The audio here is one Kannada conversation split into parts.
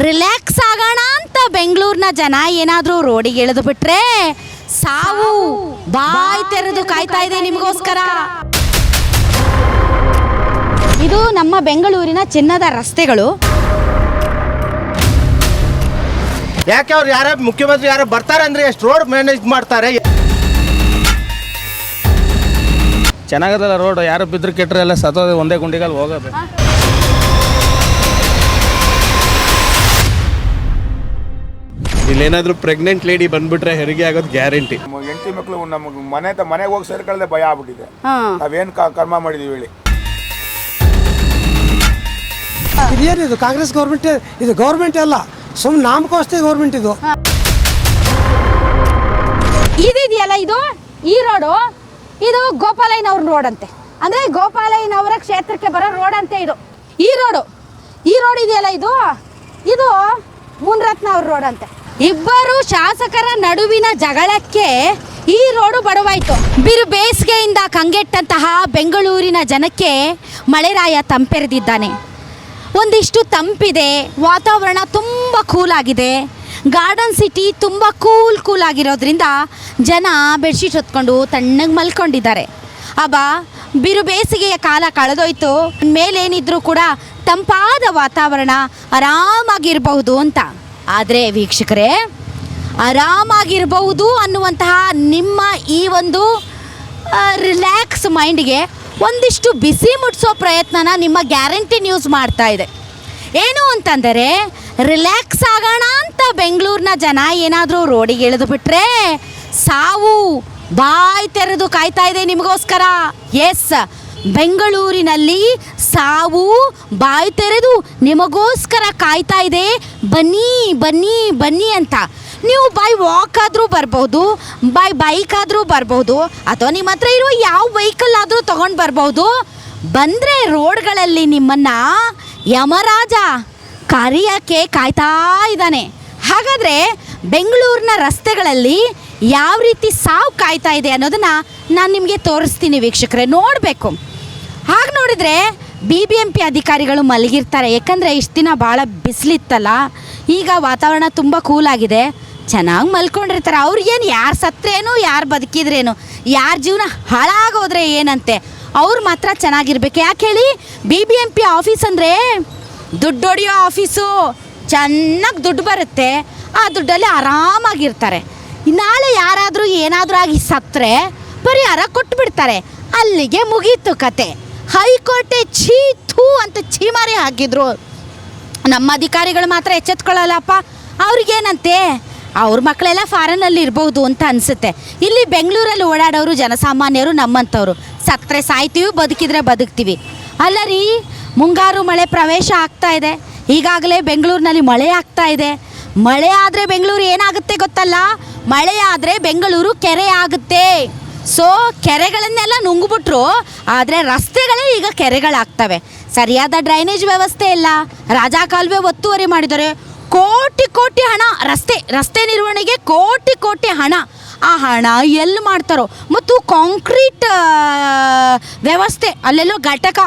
ರಿಲ್ಯಾಕ್ಸ್ ಆಗೋಣ ಅಂತ ಬೆಂಗಳೂರಿನ ಜನ ಏನಾದರೂ ರೋಡಿಗೆ ಇಳಿದು ಬಿಟ್ರೆ ಸಾವು ಬಾಯಿ ತೆರೆದು ಕಾಯ್ತಾ ಇದೆ ನಿಮಗೋಸ್ಕರ. ಇದು ನಮ್ಮ ಬೆಂಗಳೂರಿನ ಚಿನ್ನದ ರಸ್ತೆಗಳು. ಯಾಕೆ ಅವ್ರು ಯಾರ ಮುಖ್ಯಮಂತ್ರಿ ಯಾರು ಬರ್ತಾರೆ ಅಂದ್ರೆ ಎಷ್ಟು ರೋಡ್ ಮ್ಯಾನೇಜ್ ಮಾಡ್ತಾರೆ. ಚೆನ್ನಾಗದಲ್ಲ ರೋಡ್, ಯಾರು ಬಿದ್ರು ಕೆಟ್ಟರೆ ಎಲ್ಲ ಸತ್ತೋದು ಒಂದೇ ಗುಂಡಿಗಲ್ಲಿ ಹೋಗೋದು. ಇಲ್ಲೇನಾದ್ರೂ ಪ್ರೆಗ್ನೆಂಟ್ ಲೇಡಿ ಬಂದ್ಬಿಟ್ರೆ ಹೆರಿಗೆ ಆಗೋದು ಗ್ಯಾರಂಟಿ. ಹೆಂಡತಿ ಮಕ್ಕಳು ನಮಗೆ ಮನೆಗೆ ಹೋಗಿ ಸೇರ್ಕೊಳ್ಳದೆ ಭಯ ಆಗ್ಬಿಟ್ಟಿದೆ. ನಾವೇನು ಕರ್ಮ ಮಾಡಿದೀವಿ ಹೇಳಿ. ಇದೇನಿದು ಕಾಂಗ್ರೆಸ್ ಗೌರ್ಮೆಂಟ್, ಇದು ಗೌರ್ಮೆಂಟ್ ಅಲ್ಲ, ಸುಮ್ಮನೆ ನಾಮಕೋಸ್ತೆ ಗೌರ್ಮೆಂಟ್ ಇದು. ಇದೆಯಲ್ಲ ಇದು ಈ ರೋಡು, ಇದು ಗೋಪಾಲಯ್ಯನವ್ರ ರೋಡ್ ಅಂತೆ. ಅಂದ್ರೆ ಗೋಪಾಲಯ್ಯನವರ ಕ್ಷೇತ್ರಕ್ಕೆ ಬರೋ ರೋಡ್ ಅಂತೆ ಇದು. ಈ ರೋಡ್ ಇದೆಯಲ್ಲ ಇದು ಮುನ್ರತ್ನ ಅವ್ರ ರೋಡ್ ಅಂತೆ. ಇಬ್ಬರು ಶಾಸಕರ ನಡುವಿನ ಜಗಳಕ್ಕೆ ಈ ರೋಡು ಬಡವಾಯ್ತು. ಬಿರು ಬೇಸಿಗೆಯಿಂದ ಕಂಗೆಟ್ಟಂತಹ ಬೆಂಗಳೂರಿನ ಜನಕ್ಕೆ ಮಳೆರಾಯ ತಂಪೆರೆದಿದ್ದಾನೆ. ಒಂದಿಷ್ಟು ತಂಪಿದೆ, ವಾತಾವರಣ ತುಂಬ ಕೂಲಾಗಿದೆ, ಗಾರ್ಡನ್ ಸಿಟಿ ತುಂಬ ಕೂಲ್ ಆಗಿರೋದ್ರಿಂದ ಜನ ಬೆಡ್ಶೀಟ್ ಹೊತ್ಕೊಂಡು ತಣ್ಣಗೆ ಮಲ್ಕೊಂಡಿದ್ದಾರೆ. ಬಿರು ಬೇಸಿಗೆಯ ಕಾಲ ಕಳೆದೋಯ್ತು, ಮೇಲೇನಿದ್ರೂ ಕೂಡ ತಂಪಾದ ವಾತಾವರಣ, ಆರಾಮಾಗಿರಬಹುದು ಅಂತ. ಆದರೆ ವೀಕ್ಷಕರೇ, ಆರಾಮಾಗಿರಬಹುದು ಅನ್ನುವಂತಹ ನಿಮ್ಮ ಈ ಒಂದು ರಿಲ್ಯಾಕ್ಸ್ ಮೈಂಡ್ಗೆ ಒಂದಿಷ್ಟು ಬಿಸಿ ಮುಟ್ಟಿಸೋ ಪ್ರಯತ್ನನ ನಿಮ್ಮ ಗ್ಯಾರಂಟಿ ನ್ಯೂಸ್ ಮಾಡ್ತಾ ಇದೆ. ಏನು ಅಂತಂದರೆ, ರಿಲ್ಯಾಕ್ಸ್ ಆಗೋಣ ಅಂತ ಬೆಂಗಳೂರಿನ ಜನ ಏನಾದರೂ ರೋಡಿಗೆ ಇಳಿದು ಬಿಟ್ರೆ ಸಾವು ಬಾಯಿ ತೆರೆದು ಕಾಯ್ತಾ ಇದೆ ನಿಮಗೋಸ್ಕರ. ಎಸ್, ಬೆಂಗಳೂರಿನಲ್ಲಿ ಸಾವು ಬಾಯಿ ತೆರೆದು ನಿಮಗೋಸ್ಕರ ಕಾಯ್ತಾ ಇದೆ. ಬನ್ನಿ ಬನ್ನಿ ಬನ್ನಿ ಅಂತ. ನೀವು ಬೈ ವಾಕ್ ಆದರೂ ಬರ್ಬೋದು, ಬೈ ಬೈಕ್ ಆದರೂ ಬರ್ಬೋದು, ಅಥವಾ ನಿಮ್ಮ ಹತ್ರ ಇರುವ ಯಾವ ವೆಹಿಕಲ್ ಆದರೂ ತೊಗೊಂಡು ಬರ್ಬೋದು. ಬಂದರೆ ರೋಡ್ಗಳಲ್ಲಿ ನಿಮ್ಮನ್ನು ಯಮರಾಜ ಕರಿಯೋಕ್ಕೆ ಕಾಯ್ತಾ ಇದ್ದಾನೆ. ಹಾಗಾದರೆ ಬೆಂಗಳೂರಿನ ರಸ್ತೆಗಳಲ್ಲಿ ಯಾವ ರೀತಿ ಸಾವು ಕಾಯ್ತಾ ಇದೆ ಅನ್ನೋದನ್ನು ನಾನು ನಿಮಗೆ ತೋರಿಸ್ತೀನಿ ವೀಕ್ಷಕರೇ, ನೋಡಬೇಕು. ಹಾಗೆ ನೋಡಿದರೆ BBMP ಅಧಿಕಾರಿಗಳು ಮಲಗಿರ್ತಾರೆ. ಯಾಕಂದರೆ ಇಷ್ಟು ದಿನ ಭಾಳ ಬಿಸಿಲಿತ್ತಲ್ಲ, ಈಗ ವಾತಾವರಣ ತುಂಬ ಕೂಲಾಗಿದೆ, ಚೆನ್ನಾಗಿ ಮಲ್ಕೊಂಡಿರ್ತಾರೆ. ಅವ್ರಿಗೇನು ಯಾರು ಸತ್ರೇನು ಯಾರು ಬದುಕಿದ್ರೇನು, ಯಾರ ಜೀವನ ಹಾಳಾಗೋದ್ರೆ ಏನಂತೆ, ಅವ್ರು ಮಾತ್ರ ಚೆನ್ನಾಗಿರ್ಬೇಕು. ಯಾಕೆ ಹೇಳಿ, BBMP ಆಫೀಸ್ ಅಂದರೆ ದುಡ್ಡು ಹೊಡೆಯೋ ಆಫೀಸು. ಚೆನ್ನಾಗಿ ದುಡ್ಡು ಬರುತ್ತೆ, ಆ ದುಡ್ಡಲ್ಲಿ ಆರಾಮಾಗಿರ್ತಾರೆ. ನಾಳೆ ಯಾರಾದರೂ ಏನಾದರೂ ಆಗಿ ಸತ್ತರೆ ಪರಿಹಾರ ಕೊಟ್ಬಿಡ್ತಾರೆ, ಅಲ್ಲಿಗೆ ಮುಗೀತು ಕತೆ. ಹೈಕೋರ್ಟೆ ಥೂ ಅಂತ ಛೀಮಾರಿ ಹಾಕಿದ್ರು. ನಮ್ಮ ಅಧಿಕಾರಿಗಳು ಮಾತ್ರ ಎಚ್ಚೆತ್ಕೊಳ್ಳಲ್ಲಪ್ಪ. ಅವ್ರಿಗೇನಂತೆ, ಅವ್ರ ಮಕ್ಕಳೆಲ್ಲ ಫಾರಿನಲ್ಲಿ ಇರ್ಬೋದು ಅಂತ ಅನಿಸುತ್ತೆ. ಇಲ್ಲಿ ಬೆಂಗಳೂರಲ್ಲಿ ಓಡಾಡೋರು ಜನಸಾಮಾನ್ಯರು ನಮ್ಮಂಥವ್ರು. ಸತ್ತರೆ ಸಾಯ್ತೀವಿ, ಬದುಕಿದ್ರೆ ಬದುಕ್ತೀವಿ. ಅಲ್ಲ ರೀ, ಮುಂಗಾರು ಮಳೆ ಪ್ರವೇಶ ಆಗ್ತಾ ಇದೆ. ಈಗಾಗಲೇ ಬೆಂಗಳೂರಿನಲ್ಲಿ ಮಳೆ ಆಗ್ತಾ ಇದೆ. ಮಳೆ ಆದರೆ ಬೆಂಗಳೂರು ಏನಾಗುತ್ತೆ ಗೊತ್ತಲ್ಲ, ಮಳೆ ಆದರೆ ಬೆಂಗಳೂರು ಕೆರೆ ಆಗುತ್ತೆ. ಸೊ ಕೆರೆಗಳನ್ನೆಲ್ಲ ನುಂಗ್ಬಿಟ್ರು, ಆದರೆ ರಸ್ತೆಗಳೇ ಈಗ ಕೆರೆಗಳಾಗ್ತವೆ. ಸರಿಯಾದ ಡ್ರೈನೇಜ್ ವ್ಯವಸ್ಥೆ ಇಲ್ಲ, ರಾಜಕಾಲುವೆ ಒತ್ತುವರಿ ಮಾಡಿದ್ದಾರೆ. ಕೋಟಿ ಹಣ ರಸ್ತೆ ನಿರ್ವಹಣೆಗೆ ಕೋಟಿ ಹಣ. ಆ ಹಣ ಎಲ್ಲಿ ಮಾಡ್ತಾರೋ. ಮತ್ತು ಕಾಂಕ್ರೀಟ್ ವ್ಯವಸ್ಥೆ, ಅಲ್ಲೆಲ್ಲೋ ಘಟಕ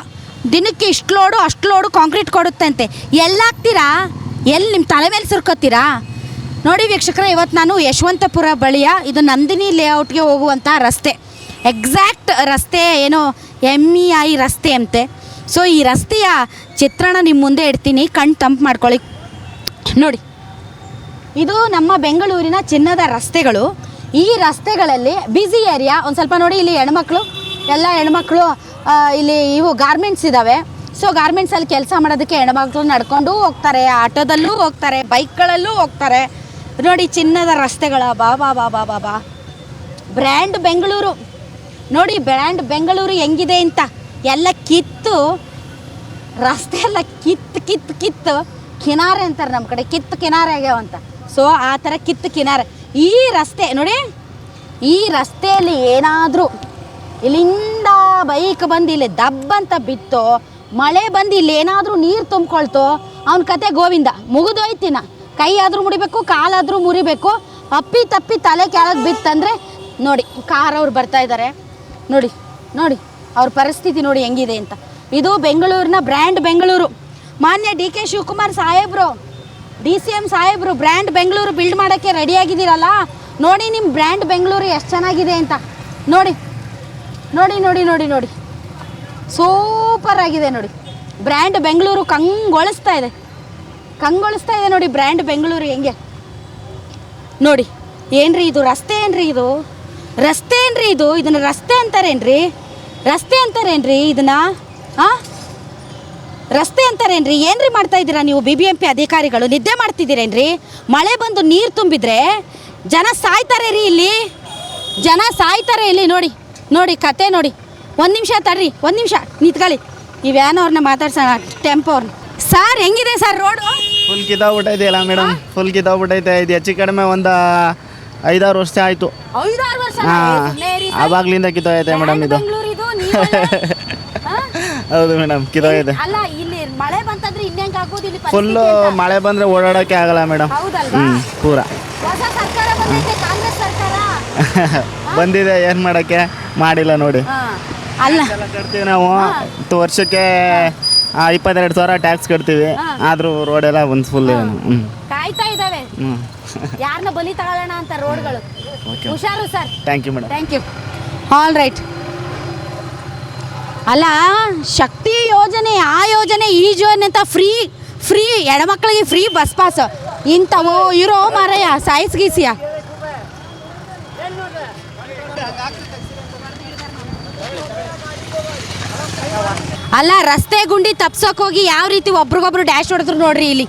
ದಿನಕ್ಕೆ ಇಷ್ಟು ಲೋಡು ಅಷ್ಟು ಲೋಡು ಕಾಂಕ್ರೀಟ್ ಕೊಡುತ್ತಂತೆ. ಎಲ್ಲಾಗ್ತೀರಾ, ಎಲ್ಲಿ ನಿಮ್ಮ ತಲೆ ಮೇಲೆ ಸುರ್ಕೋತೀರಾ? ನೋಡಿ ವೀಕ್ಷಕರೇ, ಇವತ್ತು ನಾನು ಯಶವಂತಪುರ ಬಳಿಯ ಇದು ನಂದಿನಿ ಲೇಔಟ್ಗೆ ಹೋಗುವಂಥ ರಸ್ತೆ, ಎಕ್ಸಾಕ್ಟ್ ರಸ್ತೆ ಏನೋ MEI ರಸ್ತೆ ಅಂತೆ. ಸೊ ಈ ರಸ್ತೆಯ ಚಿತ್ರಣ ನಿಮ್ಮ ಮುಂದೆ ಇಡ್ತೀನಿ, ಕಣ್ಣು ತಂಪು ಮಾಡ್ಕೊಳ್ಳಿ. ನೋಡಿ, ಇದು ನಮ್ಮ ಬೆಂಗಳೂರಿನ ಚಿನ್ನದ ರಸ್ತೆಗಳು. ಈ ರಸ್ತೆಗಳಲ್ಲಿ ಬ್ಯುಸಿ ಏರಿಯಾ ಒಂದು ಸ್ವಲ್ಪ ನೋಡಿ. ಇಲ್ಲಿ ಎಲ್ಲ ಹೆಣ್ಮಕ್ಳು ಇಲ್ಲಿ ಇವು ಗಾರ್ಮೆಂಟ್ಸ್ ಇದ್ದಾವೆ. ಸೊ ಗಾರ್ಮೆಂಟ್ಸಲ್ಲಿ ಕೆಲಸ ಮಾಡೋದಕ್ಕೆ ಹೆಣ್ಮಕ್ಳು ನಡ್ಕೊಂಡು ಹೋಗ್ತಾರೆ, ಆಟೋದಲ್ಲೂ ಹೋಗ್ತಾರೆ, ಬೈಕ್ಗಳಲ್ಲೂ ಹೋಗ್ತಾರೆ. ನೋಡಿ ಚಿನ್ನದ ರಸ್ತೆಗಳ ಬಾ ಬ್ರ್ಯಾಂಡ್ ಬೆಂಗಳೂರು. ನೋಡಿ ಬ್ರ್ಯಾಂಡ್ ಬೆಂಗಳೂರು ಹೆಂಗಿದೆ ಅಂತ. ಎಲ್ಲ ಕಿತ್ತು ರಸ್ತೆ ಎಲ್ಲ ಕಿತ್ತು ಕಿನಾರೆ ಅಂತಾರೆ ನಮ್ಮ ಕಡೆ, ಕಿನಾರೆ ಆಗ್ಯಾವಂತ. ಸೊ ಆ ಥರ ಕಿನಾರೆ ಈ ರಸ್ತೆ ನೋಡಿ. ಈ ರಸ್ತೆಯಲ್ಲಿ ಏನಾದರೂ ಇಲ್ಲಿಂದ ಬೈಕ್ ಬಂದು ಇಲ್ಲಿ ದಬ್ಬಂತ ಬಿತ್ತು, ಮಳೆ ಬಂದು ಇಲ್ಲಿ ಏನಾದರೂ ನೀರು ತುಂಬ್ಕೊಳ್ತು, ಅವನ ಕತೆ ಗೋವಿಂದ, ಮುಗಿದೋಯ್ತಿನ. ಕೈ ಆದರೂ ಮುಡಿಬೇಕು, ಕಾಲಾದರೂ ಮುರಿಬೇಕು. ಅಪ್ಪಿ ತಪ್ಪಿ ತಲೆ ಕೆಳಗೆ ಬಿತ್ತಂದರೆ ನೋಡಿ ಕಾರವ್ರು ಬರ್ತಾ ಇದ್ದಾರೆ. ನೋಡಿ ಅವ್ರ ಪರಿಸ್ಥಿತಿ ನೋಡಿ ಹೆಂಗಿದೆ ಅಂತ. ಇದು ಬೆಂಗಳೂರಿನ ಬ್ರ್ಯಾಂಡ್ ಬೆಂಗಳೂರು. ಮಾನ್ಯ DK ಶಿವಕುಮಾರ್ ಸಾಹೇಬ್ರು DCM ಸಾಹೇಬರು ಬ್ರ್ಯಾಂಡ್ ಬೆಂಗಳೂರು ಬಿಲ್ಡ್ ಮಾಡೋಕ್ಕೆ ರೆಡಿಯಾಗಿದ್ದೀರಲ್ಲ, ನೋಡಿ ನಿಮ್ಮ ಬ್ರ್ಯಾಂಡ್ ಬೆಂಗಳೂರು ಎಷ್ಟು ಚೆನ್ನಾಗಿದೆ ಅಂತ. ನೋಡಿ ನೋಡಿ ನೋಡಿ ನೋಡಿ ನೋಡಿ ಸೂಪರ್ ಆಗಿದೆ ನೋಡಿ. ಬ್ರ್ಯಾಂಡ್ ಬೆಂಗಳೂರು ಕಂಗೊಳಿಸ್ತಾ ಇದೆ ನೋಡಿ ಬ್ರ್ಯಾಂಡ್ ಬೆಂಗಳೂರು ಹೆಂಗೆ ನೋಡಿ. ಏನ್ರಿ ಇದು ರಸ್ತೆ ಏನ್ರಿ ಇದು ಇದನ್ನು ರಸ್ತೆ ಅಂತಾರೇನ್ರಿ ಇದನ್ನ ರಸ್ತೆ ಅಂತಾರೇನ್ರಿ? ಏನ್ರಿ ಮಾಡ್ತಾ ಇದ್ದೀರಾ ನೀವು BBMP ಅಧಿಕಾರಿಗಳು? ನಿದ್ದೆ ಮಾಡ್ತಿದ್ದೀರೇನ್ರಿ? ಮಳೆ ಬಂದು ನೀರು ತುಂಬಿದ್ರೆ ಜನ ಸಾಯ್ತಾರೆ ರೀ, ಇಲ್ಲಿ ಜನ ಸಾಯ್ತಾರೆ ಇಲ್ಲಿ. ನೋಡಿ ನೋಡಿ ಕತೆ ನೋಡಿ. ಒಂದು ನಿಮಿಷ ತಡ್ರಿ, ಒಂದು ನಿಮಿಷ ನಿಂತ್ಕೊಳ್ಳಿ. ಈ ವ್ಯಾನ್ ಅವ್ರನ್ನ ಮಾತಾಡ್ಸೋಣ, ಟೆಂಪೋ ಅವ್ರನ್ನ. ಸರ್ ಹೆಂಗಿದೆ ಸರ್ ರೋಡು? ಫುಲ್ ಕಿತ್ತಾಗ್ಬಿಟ್ಟೈತೆ ಅಲ್ಲ ಮೇಡಮ್, ಫುಲ್ ಕಿತ್ತಾಗ್ಬಿಟ್ಟೈತೆ. ಇದು ಹೆಚ್ಚು ಕಡಿಮೆ ಒಂದು 5-6 ವರ್ಷ ಆಯಿತು. 5-6 ವರ್ಷ ಆವಾಗ್ಲಿಂದ ಕಿತ್ತೋಗೈತೆ ಮೇಡಮ್ ಇದು. ಹೌದು ಮೇಡಮ್, ಕಿತ್ತೋಗೈತೆ. ಅಲ್ಲ ಇಲ್ಲಿ ಮಳೆ ಬಂತಂದ್ರೆ ಇನ್ನೇಂಗ್ ಆಗೋದು ಇಲ್ಲಿ ಫುಲ್ಲು ಮಳೆ ಬಂದರೆ ಓಡಾಡೋಕ್ಕೆ ಆಗಲ್ಲ ಮೇಡಮ್. ಹೌದಲ್ವಾ? ಪೂರ ಹೊಸ ಸರ್ಕಾರ ಬಂದೈತೆ, ಕಾಂಗ್ರೆಸ್ ಸರ್ಕಾರ ಬಂದಿದೆ, ಏನು ಮಾಡೋಕ್ಕೆ ಮಾಡಿಲ್ಲ ನೋಡಿ. ಅಲ್ಲ ಕಟ್ತೀವಿ ನಾವು ವರ್ಷಕ್ಕೆ 22,000 ಟ್ಯಾಕ್ಸ್ ಕಟ್ತೀವಿ, ಆದರೂ ರೋಡೆಲ್ಲ ಒಂದು ಫುಲ್ ಕಾಯ್ತಾ ಇದ್ದಾವೆ ಯಾರನ್ನ ಬಲಿ ತಗೊಳ್ಳೋಣ ಅಂತ ರೋಡ್ಗಳು. ಹುಷಾರು sir. Thank you madam. Thank you. All right. ಅಲ್ಲ ಶಕ್ತಿ ಯೋಜನೆ, ಆ ಯೋಜನೆ, ಈ ಯೋಜನೆ ಅಂತ ಫ್ರೀ ಹೆಣ್ಮಕ್ಳಿಗೆ ಫ್ರೀ ಬಸ್ ಪಾಸ್ ಇಂಥವು ಇರೋ ಮಾರಯ್ಯ ಸಾಯಿಸ್ಗೀಸಿಯ. ಅಲ್ಲ ರಸ್ತೆ ಗುಂಡಿ ತಪ್ಸೋಕೆ ಹೋಗಿ ಯಾವ ರೀತಿ ಒಬ್ರಿಗೊಬ್ರು ಡ್ಯಾಶ್ ಹೊಡೆದ್ರು ನೋಡ್ರಿ ಇಲ್ಲಿ.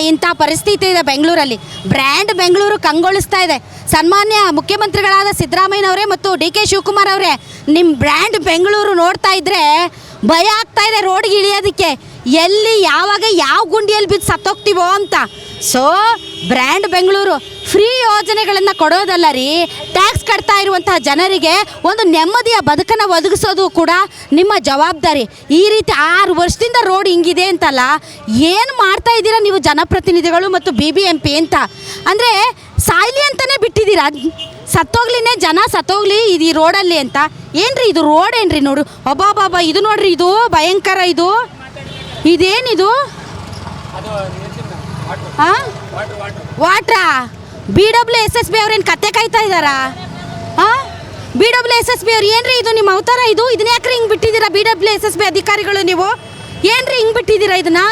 ಇಂಥ ಪರಿಸ್ಥಿತಿ ಇದೆ ಬೆಂಗಳೂರಲ್ಲಿ. ಬ್ರ್ಯಾಂಡ್ ಬೆಂಗಳೂರು ಕಂಗೊಳಿಸ್ತಾ ಇದೆ. ಸನ್ಮಾನ್ಯ ಮುಖ್ಯಮಂತ್ರಿಗಳಾದ ಸಿದ್ದರಾಮಯ್ಯನವರೇ ಮತ್ತು DK ಶಿವಕುಮಾರ್ ಅವರೇ, ನಿಮ್ಮ ಬ್ರ್ಯಾಂಡ್ ಬೆಂಗಳೂರು ನೋಡ್ತಾ ಇದ್ರೆ ಭಯ ಆಗ್ತಾ ಇದೆ ರೋಡ್ಗೆ ಇಳಿಯೋದಕ್ಕೆ. ಎಲ್ಲಿ ಯಾವಾಗ ಯಾವ ಗುಂಡಿಯಲ್ಲಿ ಬಿದ್ದು ಸತ್ತೋಗ್ತೀವೋ ಅಂತ. ಸೊ ಬ್ರ್ಯಾಂಡ್ ಬೆಂಗಳೂರು ಫ್ರೀ ಯೋಜನೆಗಳನ್ನು ಕೊಡೋದಲ್ಲ ರೀ, ಟ್ಯಾಕ್ಸ್ ಕಟ್ತಾ ಇರುವಂತಹ ಜನರಿಗೆ ಒಂದು ನೆಮ್ಮದಿಯ ಬದುಕನ್ನು ಒದಗಿಸೋದು ಕೂಡ ನಿಮ್ಮ ಜವಾಬ್ದಾರಿ. ಈ ರೀತಿ 6 ವರ್ಷದಿಂದ ರೋಡ್ ಹಿಂಗಿದೆ ಅಂತಲ್ಲ, ಏನು ಮಾಡ್ತಾ ಇದ್ದೀರಾ ನೀವು ಜನಪ್ರತಿನಿಧಿಗಳು ಮತ್ತು BBMP ಅಂತ? ಅಂದರೆ ಸಾಯ್ಲಿ ಅಂತಲೇ ಬಿಟ್ಟಿದ್ದೀರಾ, ಸತ್ತೋಗ್ಲಿನೇ ಜನ ಸತ್ತೋಗ್ಲಿ ಇದು ಈ ರೋಡಲ್ಲಿ ಅಂತ. ಏನ್ರಿ ಇದು ರೋಡ್ ಏನ್ರಿ? ನೋಡು ಅಬ್ಬಾಬಾಬಾ, ಇದು ನೋಡ್ರಿ, ಇದು ಭಯಂಕರ. ಇದೇನಿದು? ಹಾಂ ವಾಟ್ರಾ? BWSSB ಅವ್ರೇನು ಕತ್ತೆ ಕಾಯ್ತಾ ಇದ್ದಾರಾ? ಹಾಂ BWSSB ಅವ್ರು ಏನ್ರಿ ಇದು ನಿಮ್ಮ ಅವತಾರ? ಇದನ್ನ ಯಾಕ್ರಿ ಹಿಂಗೆ ಬಿಟ್ಟಿದ್ದೀರಾ BWSSB ಅಧಿಕಾರಿಗಳು ನೀವು? ಏನ್ರಿ ಹಿಂಗೆ ಬಿಟ್ಟಿದ್ದೀರಾ ಇದನ್ನ?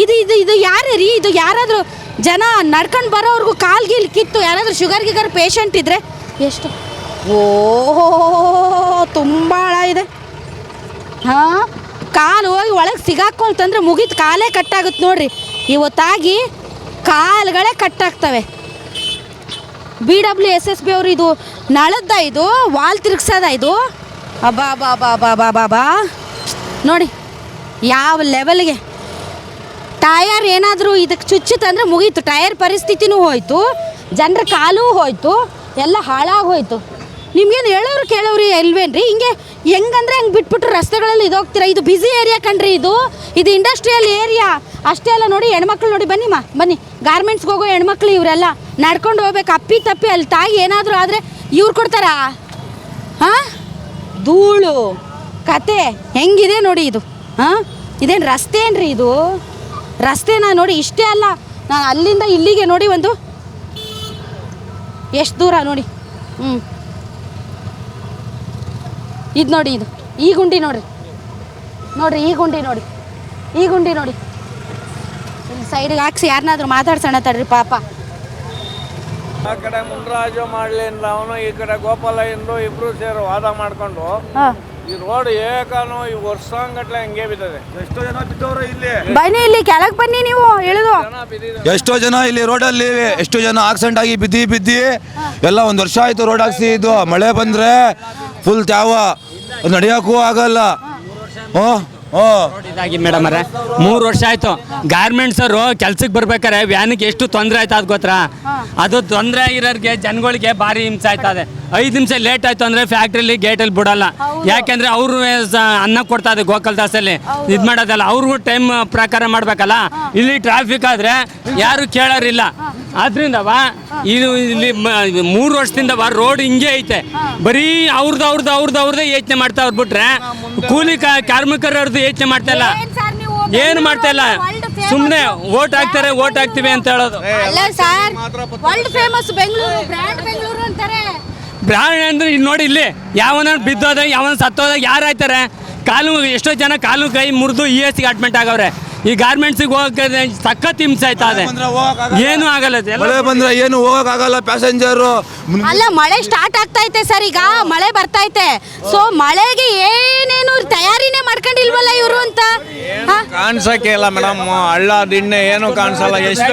ಇದು ಯಾರೇ ರೀ? ಇದು ಯಾರಾದರೂ ಜನ ನಡ್ಕೊಂಡು ಬರೋವ್ರಿಗೂ ಕಾಲ್ಗಿಲ್ ಕಿತ್ತು ಯಾರಾದರೂ ಶುಗರ್ ಪೇಷಂಟ್ ಇದ್ದರೆ ಎಷ್ಟು? ಓಹೋ ತುಂಬ ಆಳ ಇದೆ. ಹಾಂ ಕಾಲು ಹೋಗಿ ಒಳಗೆ ಸಿಗಾಕೊಂತಂದ್ರೆ ಮುಗಿತು, ಕಾಲೇ ಕಟ್ಟಾಗುತ್ತೆ ನೋಡ್ರಿ. ಇವತ್ತಾಗಿ ಕಾಲುಗಳೇ ಕಟ್ಟಾಗ್ತವೆ. BWSSB ಅವರು ಇದು ನಳದ್ದ, ಇದು ವಾಲ್ ತಿರುಗ್ಸೋದ ಇದು? ಅಬ್ಬಾ ನೋಡಿ ಯಾವ ಲೆವೆಲ್ಗೆ. ಟಯರ್ ಏನಾದರೂ ಇದಕ್ಕೆ ಚುಚ್ಚುತ್ತಂದ್ರೆ ಮುಗೀತು, ಟಯರ್ ಪರಿಸ್ಥಿತಿನೂ ಹೋಯ್ತು, ಜನರ ಕಾಲೂ ಹೋಯ್ತು, ಎಲ್ಲ ಹಾಳಾಗೋಯ್ತು. ನಿಮ್ಗೇನು ಹೇಳೋರು ಕೇಳೋರು ಇಲ್ವೇನ್ರಿ? ಹೆಂಗಂದ್ರೆ ಹಂಗೆ ಬಿಟ್ಬಿಟ್ಟು ರಸ್ತೆಗಳಲ್ಲಿ ಇದೋಗ್ತೀರಾ. ಇದು ಬ್ಯುಸಿ ಏರಿಯಾ ಕಣ್ರಿ, ಇದು ಇಂಡಸ್ಟ್ರಿಯಲ್ ಏರಿಯಾ ಅಷ್ಟೇ ಅಲ್ಲ. ನೋಡಿ ಹೆಣ್ಮಕ್ಳು ನೋಡಿ, ಬನ್ನಿ ಗಾರ್ಮೆಂಟ್ಸ್ಗೆ ಹೋಗೋ ಹೆಣ್ಮಕ್ಳು ಇವರೆಲ್ಲ ನಡ್ಕೊಂಡು ಹೋಗ್ಬೇಕು. ಅಪ್ಪಿ ತಪ್ಪಿ ಅಲ್ಲಿ ತಾಯಿ ಏನಾದರೂ ಆದರೆ ಇವ್ರು ಕೊಡ್ತಾರಾ? ಹಾಂ ಧೂಳು ಕತೆ ಹೆಂಗಿದೆ ನೋಡಿ ಇದು. ಹಾಂ ಇದೇನು ರಸ್ತೆ ಏನ್ರಿ ಇದು? ರಸ್ತೆನ ನೋಡಿ. ಇಷ್ಟೇ ಅಲ್ಲ, ನಾನು ಅಲ್ಲಿಂದ ಇಲ್ಲಿಗೆ ನೋಡಿ ಒಂದು ಎಷ್ಟು ದೂರ ನೋಡಿ. ಇದು ನೋಡಿ, ಇದು ಈ ಗುಂಡಿ ನೋಡ್ರಿ, ಈ ಗುಂಡಿ ನೋಡಿ, ಇಲ್ಲಿ ಸೈಡ್ಗೆ ಹಾಕ್ಸಿ ಯಾರನ್ನಾದ್ರೂ ಮಾತಾಡ್ಸೋಣ ತಡ್ರಿ ಪಾಪ. ಆ ಕಡೆ ಮುನ್ರಾಜು ಮಾಡ್ಲಿಂದ ಅವನು, ಈ ಕಡೆ ಗೋಪಾಲ ಎಂದು ಇಬ್ರು ಸೇರಿ ವಾದ ಮಾಡ್ಕೊಂಡು ಈ ರೋಡ್ ಏಕಾನು ಈ ವರ್ಷಗಟ್ಲೆ ಹಂಗೆ ಬಿದ್ದದೆ. ಎಷ್ಟೋ ಜನ ಬಿದ್ದವರು ಇಲ್ಲಿ. ಬನ್ನಿ ಇಲ್ಲಿ ಕೆಳಗೆ ಬನ್ನಿ, ನೀವು ಇಳಿದು. ಎಷ್ಟೋ ಜನ ಇಲ್ಲಿ ರೋಡಲ್ಲಿ ಎಷ್ಟೋ ಜನ ಆಕ್ಸಿಡೆಂಟ್ ಆಗಿ ಬಿದ್ದಿ ಎಲ್ಲ 1 ವರ್ಷ ಆಯ್ತು ರೋಡ್ ಹಾಕ್ಸಿ. ಇದು ಮಳೆ ಬಂದ್ರೆ ಫುಲ್ ತ್ಯಾವ, ನಡೆಯೋಕ್ಕೂ ಆಗಲ್ಲ. ಇದಾಗಿ ಮೇಡಮ್ ಅವರೇ 3 ವರ್ಷ ಆಯ್ತು. ಗಾರ್ಮೆಂಟ್ಸ್ ಅವರು ಕೆಲ್ಸಕ್ಕೆ ಬರ್ಬೇಕಾರೆ ವ್ಯಾನಿಗೆ ಎಷ್ಟು ತೊಂದರೆ ಆಯ್ತು ಅದು ಗೊತ್ತಾ? ಅದು ತೊಂದರೆ ಇರೋರಿಗೆ ಜನಗಳಿಗೆ ಭಾರಿ ಹಿಂಸೆ ಆಯ್ತದೆ. 5 ನಿಮಿಷ ಲೇಟ್ ಆಯ್ತು ಅಂದ್ರೆ ಫ್ಯಾಕ್ಟ್ರಿಲಿ ಗೇಟಲ್ಲಿ ಬಿಡಲ್ಲ. ಯಾಕೆಂದ್ರೆ ಅವರು ಅನ್ನ ಕೊಡ್ತಾ ಇದೆ ಗೋಕಲ್ದಾಸಲ್ಲಿ, ಇದು ಮಾಡೋದಲ್ಲ, ಅವ್ರಿಗೂ ಟೈಮ್ ಪ್ರಕಾರ ಮಾಡ್ಬೇಕಲ್ಲ. ಇಲ್ಲಿ ಟ್ರಾಫಿಕ್ ಆದ್ರೆ ಯಾರು ಕೇಳೋರಿಲ್ಲ. ಆದ್ರಿಂದವ ಇದು ಇಲ್ಲಿ 3 ವರ್ಷದಿಂದವ ರೋಡ್ ಹಿಂಗೆ ಐತೆ. ಬರೀ ಅವ್ರದ್ದು ಯೋಚನೆ ಮಾಡ್ತಾ ಬಿಟ್ರೆ ಕೂಲಿ ಕಾರ್ಮಿಕರವ್ರದ್ದು ಯೋಚನೆ ಮಾಡ್ತಾ ಇಲ್ಲ. ಏನು ಮಾಡ್ತಾ ಇಲ್ಲ, ಸುಮ್ಮನೆ ಓಟ್ ಹಾಕ್ತಾರೆ, ಓಟ್ ಹಾಕ್ತೀವಿ ಅಂತ ಹೇಳೋದು. ಅಲ್ಲ sir, world famous Bengaluru, brand Bengaluru ಅಂತಾರೆ. ಬ್ರಾಂಡ್ ಅಂದ್ರೆ ಇಲ್ಲಿ ನೋಡಿ, ಇಲ್ಲಿ ಯಾವನ ಬಿದ್ದೋದ, ಯಾವನ ಸತ್ತೋದ, ಯಾರು ಆಯ್ತಾರೆ? ಕಾಲು, ಎಷ್ಟೋ ಜನ ಕಾಲು ಕೈ ಮುರಿದು ESಗೆ ಅಡ್ಮಿಟ್ ಆಗವ್ರೆ. ಈ ಗಾರ್ಮೆಂಟ್ಸಿಗೆ ಹೋಗಕ್ಕೆ ಸಖತ್ ಹಿಂಸೆ ಆಯ್ತಾ ಇದೆ, ಏನು ಆಗಲ್ಲ. ಮಳೆ ಬಂದ್ರೆ ಏನು ಹೋಗಕ್ ಆಗಲ್ಲ ಪ್ಯಾಸೆಂಜರು. ಅಲ್ಲ, ಮಳೆ ಸ್ಟಾರ್ಟ್ ಆಗ್ತಾ ಐತೆ ಸರ್, ಈಗ ಮಳೆ ಬರ್ತಾ ಐತೆ. ಸೊ ಮಳೆಗೆ ಏನೇನು ತಯಾರಿನೇ ಮಾಡ್ಕೊಂಡಿಲ್ವಲ್ಲ ಇವರು ಅಂತ ಕಾಣಿಸಕ್ಕೆ ಇಲ್ಲ ಮೇಡಮ್. ಹಳ್ಳ ದಿಣ್ಣೆ ಏನು ಕಾಣಿಸಲ್ಲ. ಎಷ್ಟು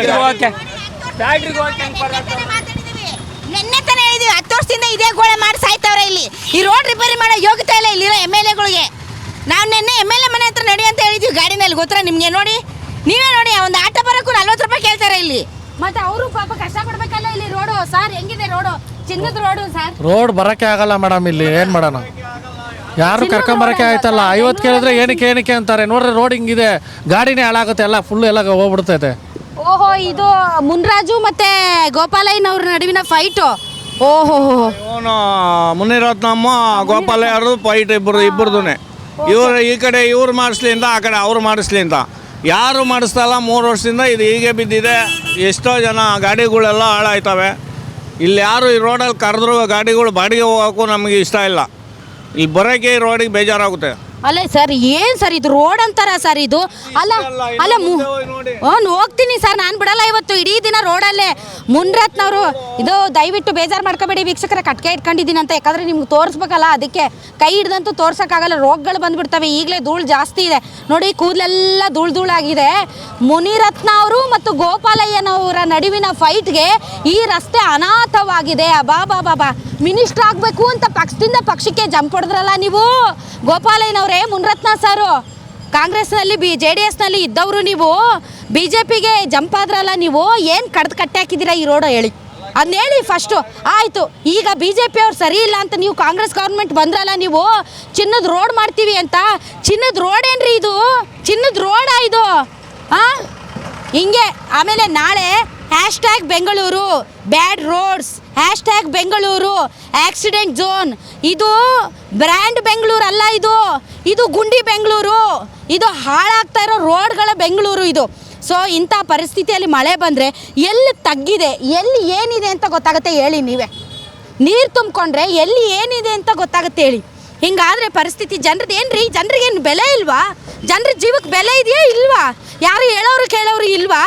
ನಿನ್ನೆ ತಾನೇ ಹೇಳಿದೀವಿ, 10 ವರ್ಷದಿಂದ ಇದೇ ಗೋಳೆ ಮಾಡಿ ಸಾಯ್ತವ್ರೆ ಇಲ್ಲಿ. ಈ ರೋಡ್ ರಿಪೇರಿ ಮಾಡೋ ಯೋಗ್ಯತೆ ಇಲ್ಲ ಇಲ್ಲಿರೋ MLAಗಳಿಗೆ. ನಾವು ನಿನ್ನೆ MLA ಮನೆ ಹತ್ರ ನಡಿ ಅಂತ ಹೇಳಿದ್ವಿ ಗಾಡಿನಲ್ಲಿ, ಗೊತ್ತಾ ನಿಮ್ಗೆ? ನೋಡಿ, ನೀವೇ ನೋಡಿ, ಒಂದು ಆಟೋ ಬರೋಕ್ಕೂ 40 ರೂಪಾಯಿ ಕೇಳ್ತಾರೆ ಇಲ್ಲಿ. ಮತ್ತೆ ಅವರು ಪಾಪ ಕಷ್ಟ ಪಡ್ಬೇಕಲ್ಲ ಇಲ್ಲಿ. ರೋಡು ಸರ್ ಹೆಂಗಿದೆ? ರೋಡು ಚಿನ್ನದ ರೋಡು ಸರ್. ರೋಡ್ ಬರೋಕ್ಕೆ ಆಗಲ್ಲ ಮೇಡಮ್, ಇಲ್ಲಿ ಏನು ಮಾಡೋಣ? ಯಾರು ಕರ್ಕೊಂಬರಕ್ಕೆ ಆಯ್ತಲ್ಲ. 50 ಕೇಳಿದ್ರೆ ಏನಕ್ಕೆ ಅಂತಾರೆ. ನೋಡ್ರಿ ರೋಡ್ ಹಿಂಗಿದೆ, ಗಾಡಿನೇ ಹಾಳಾಗುತ್ತೆ, ಎಲ್ಲ ಫುಲ್ಲು ಎಲ್ಲ ಹೋಗ್ಬಿಡ್ತೈತೆ. ಓಹೋ, ಇದು ಮುನ್ರಾಜು ಮತ್ತೆ ಗೋಪಾಲಯ್ಯನವ್ರ ನಡುವಿನ ಫೈಟು. ಓಹೋ, ಇವನು ಮುನಿರತ್ನಮ್ಮ ಗೋಪಾಲಯ್ಯರು ಫೈಟ್ ಇಬ್ಬರದುನೆ. ಇವರು ಈ ಕಡೆ ಇವ್ರು ಮಾಡಿಸ್ಲಿ ಅಂತ, ಆ ಕಡೆ ಅವ್ರು ಮಾಡಿಸ್ಲಿ ಅಂತ. ಯಾರು ಮಾಡಿಸ್ತಲ್ಲ. 3 ವರ್ಷದಿಂದ ಇದು ಹೀಗೆ ಬಿದ್ದಿದೆ. ಎಷ್ಟೋ ಜನ ಗಾಡಿಗಳೆಲ್ಲ ಹಾಳಾಯ್ತವೆ. ಇಲ್ಲಿ ಯಾರು ಈ ರೋಡಲ್ಲಿ ಕರೆದ್ರು ಗಾಡಿಗಳು ಬಾಡಿಗೆ ಹೋಗೋಕ್ಕೂ ನಮಗೆ ಇಷ್ಟ ಇಲ್ಲ. ಇಲ್ಲಿ ಬರೋಕ್ಕೆ ಈ ರೋಡಿಗೆ ಬೇಜಾರಾಗುತ್ತೆ. ಅಲ್ಲ ಸರ್, ಏನು ಸರ್ ಇದು? ರೋಡ್ ಅಂತಾರ ಸರ್ ಇದು? ಅಲ್ಲ ಅಲ್ಲ ಹೋಗ್ತೀನಿ ಸರ್, ನಾನು ಬಿಡಲ್ಲ ಇವತ್ತು ಇಡೀ ದಿನ ರೋಡಲ್ಲೇ. ಮುನ್ರತ್ನವರು ಇದು ದಯವಿಟ್ಟು ಬೇಜಾರು ಮಾಡ್ಕೋಬೇಡಿ ವೀಕ್ಷಕರ, ಕಟ್ಕೆ ಇಟ್ಕೊಂಡಿದ್ದೀನಿ ಅಂತ. ಯಾಕಂದರೆ ನಿಮ್ಗೆ ತೋರಿಸ್ಬೇಕಲ್ಲ, ಅದಕ್ಕೆ ಕೈ ಹಿಡ್ದಂತೂ ತೋರ್ಸೋಕ್ಕಾಗಲ್ಲ, ರೋಗಗಳು ಬಂದುಬಿಡ್ತವೆ. ಈಗಲೇ ಧೂಳು ಜಾಸ್ತಿ ಇದೆ ನೋಡಿ, ಕೂದಲೆಲ್ಲ ಧೂಳಾಗಿದೆ. ಮುನಿರತ್ನ ಅವರು ಮತ್ತು ಗೋಪಾಲಯ್ಯನವರ ನಡುವಿನ ಫೈಟ್ಗೆ ಈ ರಸ್ತೆ ಅನಾಥವಾಗಿದೆ. ಅಬಾಬಾಬಾ, ಮಿನಿಸ್ಟರ್ ಆಗಬೇಕು ಅಂತ ಪಕ್ಷದಿಂದ ಪಕ್ಷಕ್ಕೆ ಜಂಪ್ ಹೊಡೆದ್ರಲ್ಲ ನೀವು ಗೋಪಾಲಯ್ಯನವರೇ. ಮುನ್ರತ್ನ ಸಾರು ಕಾಂಗ್ರೆಸ್ನಲ್ಲಿ JDSನಲ್ಲಿ ಇದ್ದವರು, ನೀವು BJPಗೆ ಜಂಪ್ ಆದ್ರಲ್ಲ. ನೀವು ಏನು ಕಟ್ಟೆ ಹಾಕಿದ್ದೀರಾ ಈ ರೋಡು ಹೇಳಿ, ಅದನ್ನ ಹೇಳಿ ಫಸ್ಟು. ಆಯಿತು, ಈಗ BJP ಅವ್ರು ಸರಿ ಇಲ್ಲ ಅಂತ ನೀವು ಕಾಂಗ್ರೆಸ್ ಗೌರ್ಮೆಂಟ್ ಬಂದ್ರಲ್ಲ, ನೀವು ಚಿನ್ನದ ರೋಡ್ ಮಾಡ್ತೀವಿ ಅಂತ. ಚಿನ್ನದ ರೋಡ್ ಏನ್ರಿ ಇದು? ಚಿನ್ನದ ರೋಡಾ ಇದು? ಹಾಂ, ಹಿಂಗೆ. ಆಮೇಲೆ ನಾಳೆ #Bengaluru bad roads, #Bengaluru accident zone. ಇದು ಬ್ರ್ಯಾಂಡ್ ಬೆಂಗಳೂರು ಅಲ್ಲ, ಇದು ಗುಂಡಿ ಬೆಂಗಳೂರು. ಇದು ಹಾಳಾಗ್ತಾ ಇರೋ ರೋಡ್ಗಳ ಬೆಂಗಳೂರು ಇದು. ಸೊ ಇಂಥ ಪರಿಸ್ಥಿತಿಯಲ್ಲಿ ಮಳೆ ಬಂದರೆ ಎಲ್ಲಿ ತಗ್ಗಿದೆ, ಎಲ್ಲಿ ಏನಿದೆ ಅಂತ ಗೊತ್ತಾಗುತ್ತೆ ಹೇಳಿ ನೀವೇ. ನೀರು ತುಂಬಿಕೊಂಡ್ರೆ ಎಲ್ಲಿ ಏನಿದೆ ಅಂತ ಗೊತ್ತಾಗುತ್ತೆ ಹೇಳಿ. ಹಿಂಗಾದರೆ ಪರಿಸ್ಥಿತಿ ಜನರದ್ದು ಏನ್ರಿ? ಜನರಿಗೇನು ಬೆಲೆ ಇಲ್ವಾ? ಜನರ ಜೀವಕ್ಕೆ ಬೆಲೆ ಇದೆಯಾ ಇಲ್ವಾ? ಯಾರು ಹೇಳೋರು ಕೇಳೋರು ಇಲ್ವಾ?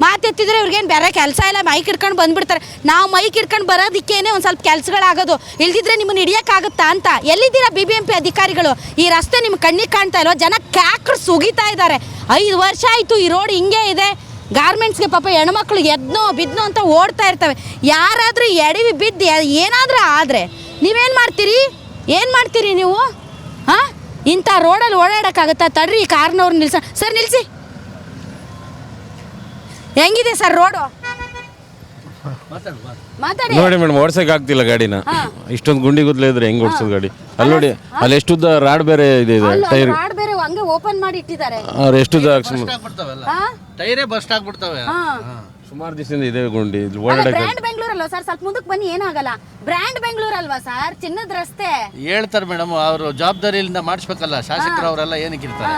ಮಾತೆತ್ತಿದ್ರೆ ಇವ್ರಿಗೇನು ಬೇರೆ ಕೆಲಸ ಇಲ್ಲ, ಮೈಕ್ ಹಿಡ್ಕೊಂಡು ಬಂದುಬಿಡ್ತಾರೆ. ನಾವು ಮೈಕ್ ಹಿಡ್ಕೊಂಡು ಬರೋದಕ್ಕೇನೆ ಒಂದು ಸ್ವಲ್ಪ ಕೆಲಸಗಳಾಗೋದು, ಇಲ್ದಿದ್ರೆ ನಿಮ್ಮನ್ನು ಹಿಡಿಯೋಕ್ಕಾಗುತ್ತಾ ಅಂತ. ಎಲ್ಲಿದ್ದೀರಾ BBMP ಅಧಿಕಾರಿಗಳು? ಈ ರಸ್ತೆ ನಿಮ್ಮ ಕಣ್ಣಿಗೆ ಕಾಣ್ತಾ ಇಲ್ವ? ಜನ ಕ್ಯಾಕ್ರು ಸುಗಿತಾ ಇದ್ದಾರೆ. 5 ವರ್ಷ ಆಯಿತು ಈ ರೋಡ್ ಹಿಂಗೆ ಇದೆ. ಗಾರ್ಮೆಂಟ್ಸ್ಗೆ ಪಾಪ ಹೆಣ್ಮಕ್ಳು ಎದ್ನೋ ಬಿದ್ನೋ ಅಂತ ಓಡ್ತಾ ಇರ್ತವೆ. ಯಾರಾದರೂ ಎಡವಿ ಬಿದ್ದು ಏನಾದರೂ ಆದರೆ ನೀವೇನು ಮಾಡ್ತೀರಿ? ಏನು ಮಾಡ್ತೀರಿ ನೀವು? ಹಾಂ, ಇಂಥ ರೋಡಲ್ಲಿ ಓಡಾಡೋಕ್ಕಾಗತ್ತಾ? ತಡ್ರಿ, ಕಾರ್ನವ್ರು ನಿಲ್ಸ. ಸರ್ ನಿಲ್ಲಿಸಿ. ಹೆಂಗಿದೆ ಸರ್ ರೋಡು? ಮಾತಾಡಿ. ನೋಡಿ ಮೇಡಮ್, ಓಡ್ಸಕ್ ಆಗ್ತಿಲ್ಲ ಗಾಡಿನ. ಇಷ್ಟೊಂದು ಗುಂಡಿ ಗುದ್ಲೆ ಇದ್ರೆ ಹೆಂಗ್ ಓಡಿಸೋದು ಗಾಡಿ? ಅಲ್ಲಿ ನೋಡಿ, ಅಲ್ಲಿ ಎಷ್ಟುದ್ದ ರಾಡ್ ಬೇರೆ ಇದೆ, ಟೈರ್ ರಾಡ್ ಬೇರೆ ಹಂಗೆ ಓಪನ್ ಮಾಡಿ ಇಟ್ಟಿದ್ದಾರೆ. ಎಷ್ಟುದ್ದ ಟೈರೇ ಬಸ್ಟ್ ಆಗ್ಬಿಡ್ತವೆ. ಸುಮಾರು ದಿವಸದಿಂದ ಇದೆ ಗುಂಡಿ ಓಡಾಡಕ್ಕೆ. ಬ್ರ್ಯಾಂಡ್ ಬೆಂಗಳೂರು ಅಲ್ವಾ ಸರ್? ಸ್ವಲ್ಪ ಮುಂದಕ್ಕೆ ಬನ್ನಿ, ಏನಾಗಲ್ಲ. ಬ್ರ್ಯಾಂಡ್ ಬೆಂಗಳೂರು ಅಲ್ವಾ ಸರ್? ಚಿನ್ನದ ರಸ್ತೆ ಹೇಳ್ತಾರೆ ಮೇಡಮ್, ಅವರು ಜವಾಬ್ದಾರಿಯಿಂದ ಮಾಡಿಸ್ಬೇಕಲ್ಲ. ಶಾಸಕರು ಅವರೆಲ್ಲ ಏನಕ್ಕೆ ಇರ್ತಾರೆ?